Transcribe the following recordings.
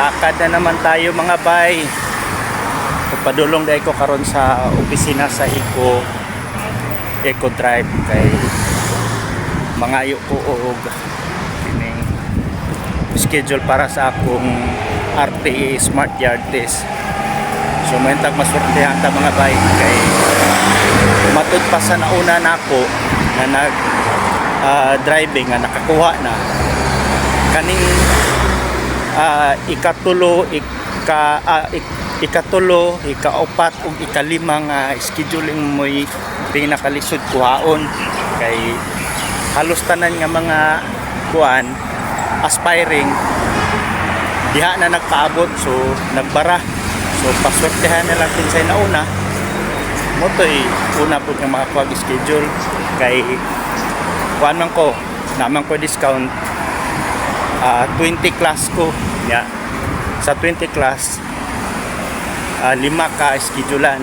lakad na naman tayo mga bay. Padulong dahil ko karon sa opisina sa Eco Drive kay mangayo ko og kining schedule para sa akong RTA Smart Yard Test. So may tag maswertehan ta mga bay kay matud pa sa nauna nako na nag driving nga nakakuha na kaning ikatulo, ikaupat ug ikalima nga scheduling mo'y pinakalisod kuhaon kay halos tanan nga mga kuan aspiring diha na nagpaabot, so nagbara. So paswertehan na lang kinsay nauna mo to'y una po nga makakuha schedule kay kuan man ko naman ko discount 20 class ko ya. Sa 20 class 5 ka schedulean.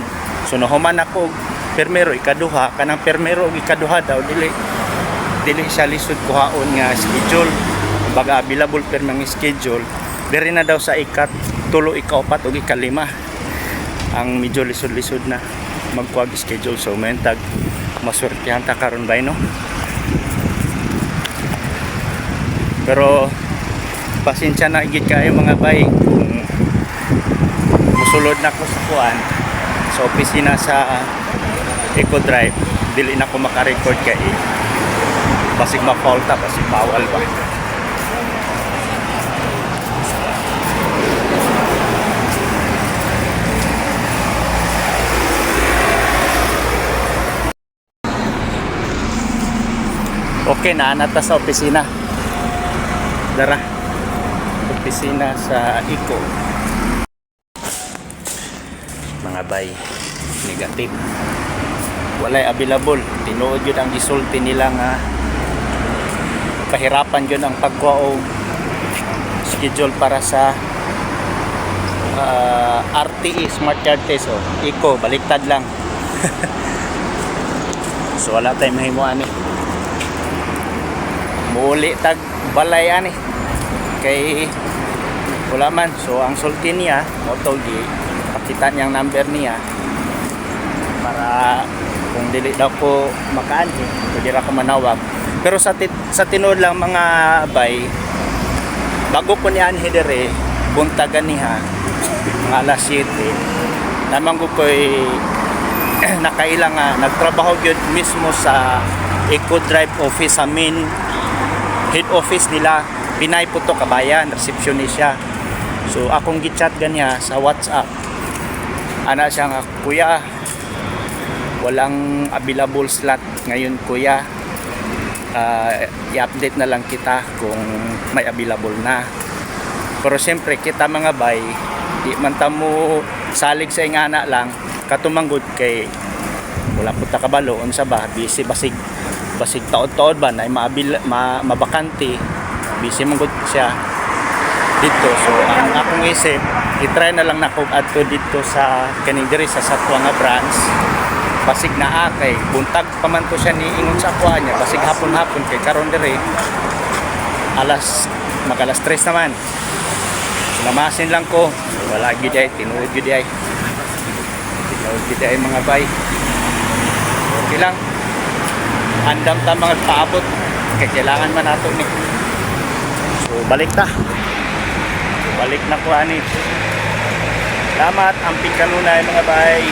So nahuman ako permero ikaduha, kanang permero ug ikaduha daw dili siya lisod kuhaon nga schedule. Baga available per mga schedule diri na daw sa ikatulo, ikaupat ug ikalima ang medyo lisod-lisod na magkuha schedule. So mentag maswertehan ta karon bay no. Pero pasensya na igit kayo mga bay kung musulod na ko sa kuan sa opisina sa Eco Drive, dili na ko makarecord kay basig ma-faulta, basig bawal ba. Okay, naanata sa opisina. Dara, opisina sa Eco. Mga bay, negative. Walay available. Tinuod yun ang gisulti nila nga kahirapan yun ang pagkuha og schedule para sa RTE Smart Yard Test. Eco, baliktad lang. So wala tayong mahimuan eh. Muuli tag balay ani kay wala man. So ang sulti niya motog pakita niyang number niya para kung dili daw ko makaanhi pwede ra ko manawag. Pero sa tinuod lang mga bay, bago ko ni anhi dire buntagan niya mga alas 7 naman ko ko'y nakailang nga nagtrabaho gyud mismo sa Eco Drive office sa main head office nila. Pinay po to Kabayan, receptionist siya. So akong gichat ganiya sa WhatsApp, ana siya nga, kuya walang available slot ngayon kuya, i-update na lang kita kung may available na. Pero siyempre kita mga bay di man ta mo salig sa ingana lang katumanggod kay wala po ta kabalo unsa ba, busy basig taod-taod ba na mabakante, busy manggod siya dito. So ang akong isip, i-try na lang nako adto dito sa kaning diri sa Satwa nga branch. Basig na kay buntag pa man to siya ni ingon sa kuha niya, basig hapon-hapon kay karon diri mag-alas 3 naman. So namasin lang ko, so, wala gid ay tinuod gid ay mga bay. Okay lang, andam ta mga paabot kay kailangan man nato ni. So balik na ko ani. Salamat, amping kanunay mga bay.